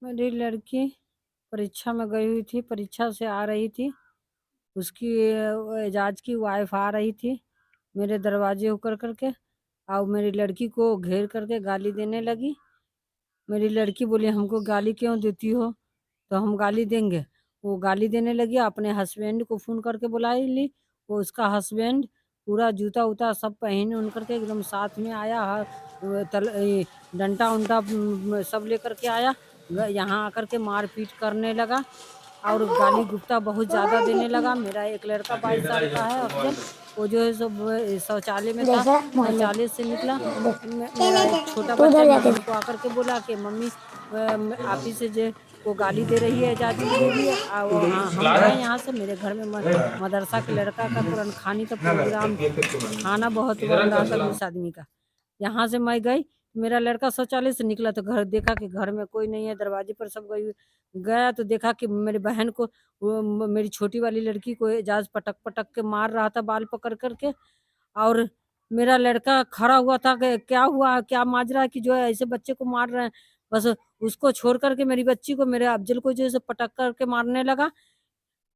मेरी लड़की परीक्षा में गई हुई थी, परीक्षा से आ रही थी, उसकी एजाज की वाइफ आ रही थी, मेरे दरवाजे होकर करके और मेरी लड़की को घेर करके गाली देने लगी। मेरी लड़की बोली हमको गाली क्यों देती हो, तो हम गाली देंगे। वो गाली देने लगी, अपने हस्बैंड को फ़ोन करके बुलाई ली। वो उसका हस्बैंड पूरा जूता उता सब पहन उन करके एकदम साथ में आया, डंडा उंडा सब लेकर के आया, यहाँ आकर के मारपीट करने लगा और गाली गुप्ता बहुत ज़्यादा देने लगा। मेरा एक लड़का 22 साल का है अफजल, वो जो है सब शौचालय में था, शौचालय से निकला। मेरा एक छोटा बच्चा हमको आकर के बोला कि मम्मी आप ही से जो वो गाली दे रही है एजाज की बीवी, हाँ हम गए यहाँ से। मेरे घर में मदरसा के लड़का का कुरान खानी का प्रोग्राम, खाना बहुत बन रहा था 20 आदमी का। यहाँ से मैं गई, मेरा लड़का शौचालय से निकला तो घर देखा कि घर में कोई नहीं है, दरवाजे पर सब गया तो देखा कि मेरी बहन को मेरी छोटी वाली लड़की को एजाज पटक पटक के मार रहा था बाल पकड़ करके। और मेरा लड़का खड़ा हुआ था कि क्या हुआ, क्या माजरा है कि जो है ऐसे बच्चे को मार रहे हैं। बस उसको छोड़ करके मेरी बच्ची को, मेरे अफजल को जो है पटक करके मारने लगा।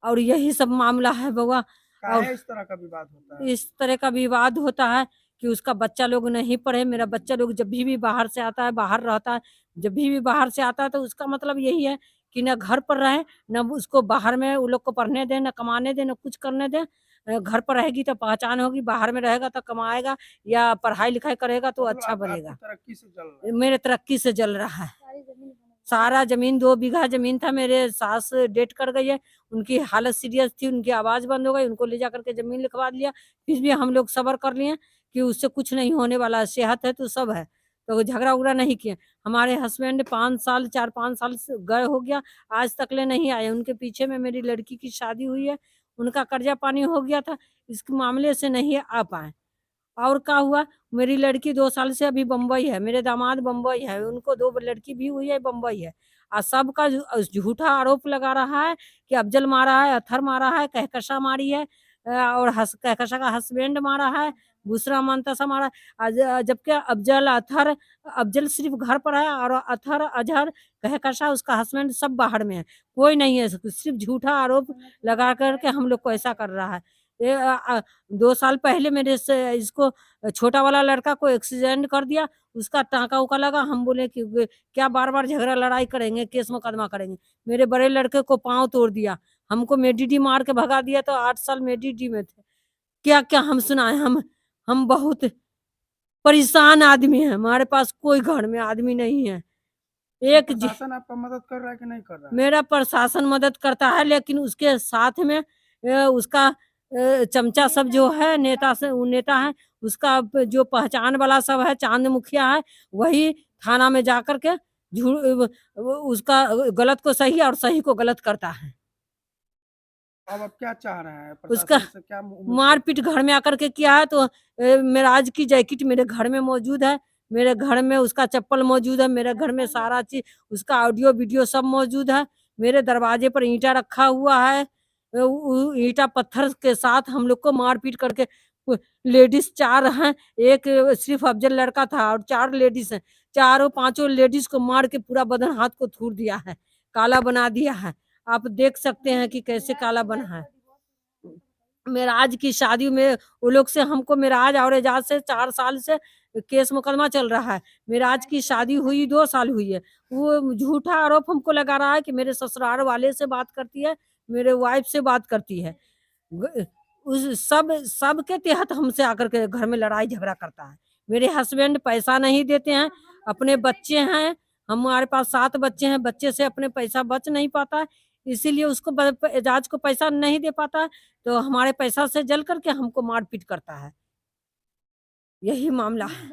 और यही सब मामला है बउआ। और इस तरह का विवाद होता है? इस तरह का विवाद होता है कि उसका बच्चा लोग नहीं पढ़े। मेरा बच्चा लोग जब भी बाहर से आता है, बाहर रहता है, जब भी बाहर से आता है तो उसका मतलब यही है कि न घर पर रहे, न उसको बाहर में वो लोग को पढ़ने दें, न कमाने दें, न कुछ करने दें। घर पर रहेगी तो पहचान होगी, बाहर में रहेगा तो कमाएगा या पढ़ाई लिखाई करेगा तो मतलब अच्छा आपकी बनेगा। तरक्की से जल रहा है? मेरे तरक्की से जल रहा है। सारा ज़मीन 2 बीघा ज़मीन था, मेरे सास डेथ कर गई है, उनकी हालत सीरियस थी, उनकी आवाज़ बंद हो गई, उनको ले जाकर के ज़मीन लिखवा दिया। फिर भी हम लोग सब्र कर लिए कि उससे कुछ नहीं होने वाला है, सेहत है तो सब है, तो झगड़ा-उगड़ा नहीं किए। हमारे हस्बैंड 5 साल 4-5 साल से गए हो गया, आज तक ले नहीं आए। उनके पीछे में मेरी लड़की की शादी हुई है, उनका कर्जा पानी हो गया था, इस मामले से नहीं आ पाए। और क्या हुआ, मेरी लड़की 2 साल से अभी बम्बई है, मेरे दामाद बम्बई है, उनको 2 लड़की भी हुई है, बम्बई है। सबका झूठा आरोप लगा रहा है कि अफ़ज़ल मारा है, अत्थर मारा है, कहकशा मारी है, और कहकशा का हस्बैंड मारा है, बुशरा मंतसा मारा है। जबकि अफ़ज़ल सिर्फ़ घर पर है और अत्थर, अज़हर, कहकशा उसका हस्बैंड सब बाहर में है। कोई नहीं है, सिर्फ़ झूठा आरोप लगा कर के हम लोग को ऐसा कर रहा है। ये 2 साल पहले मेरे से इसको छोटा वाला लड़का को एक्सीडेंट कर दिया, उसका टाँका-उका लगा। हम बोले कि क्या बार-बार झगड़ा लड़ाई करेंगे, केस मुकदमा करेंगे। मेरे बड़े लड़के को पाँव तोड़ दिया, हमको मेडिडी मार के भगा दिया तो 8 साल मेडिडी में थे। क्या-क्या हम सुनाएँ, हम बहुत परेशान आदमी हैं, हमारे पास कोई घर में आदमी नहीं है। तो एक ज प्रशासन आपका मदद कर रहा है कि नहीं कर रहा है? मेरा प्रशासन मदद करता है, लेकिन उसके साथ में उसका चमचा सब जो है, नेता से वो नेता है, उसका जो पहचान वाला सब है, चांद मुखिया है, वही थाना में जाकर के उसका गलत को सही और सही को गलत करता है। अब आप क्या चाह रहे हैं? उसका प्रशासन से क्या उम्मीद करते मारपीट हैं? घर में आकर के किया है, तो मेराज की जैकेट मेरे घर में मौजूद है, मेरे घर में उसका चप्पल मौजूद है, मेरे घर में सारा चीज़, उसका ऑडियो वीडियो सब मौजूद है। मेरे दरवाजे पर ईंटा रखा हुआ है, ईंटा पत्थर के साथ हम लोग को मारपीट करके लेडीज़ 4 हैं, एक सिर्फ़ अफ़ज़ल लड़का था और 4 लेडीज़ हैं। चारों पाँचों लेडीज़ को मार के पूरा बदन हाथ को थूर दिया है, काला बना दिया है। आप देख सकते हैं कि कैसे काला बना है। मेराज की शादी में वो लोग से हमको मेराज और एजाज से 4 साल से केस मुकदमा चल रहा है। मेराज की शादी हुई 2 साल हुई है। वो झूठा आरोप हमको लगा रहा है कि मेरे ससुराल वाले से बात करती है, मेरे वाइफ से बात करती है। ग उस सबके तहत हमसे आकर के घर में लड़ाई झगड़ा करता है। मेरे हस्बैंड पैसा नहीं देते हैं, अपने बच्चे हैं, हमारे पास 7 बच्चे हैं, बच्चे से अपने पैसा बच नहीं पाता है, इसीलिए उसको एजाज को पैसा नहीं दे पाता है, तो हमारे पैसा से जल कर के हमको मारपीट करता है। यही मामला है।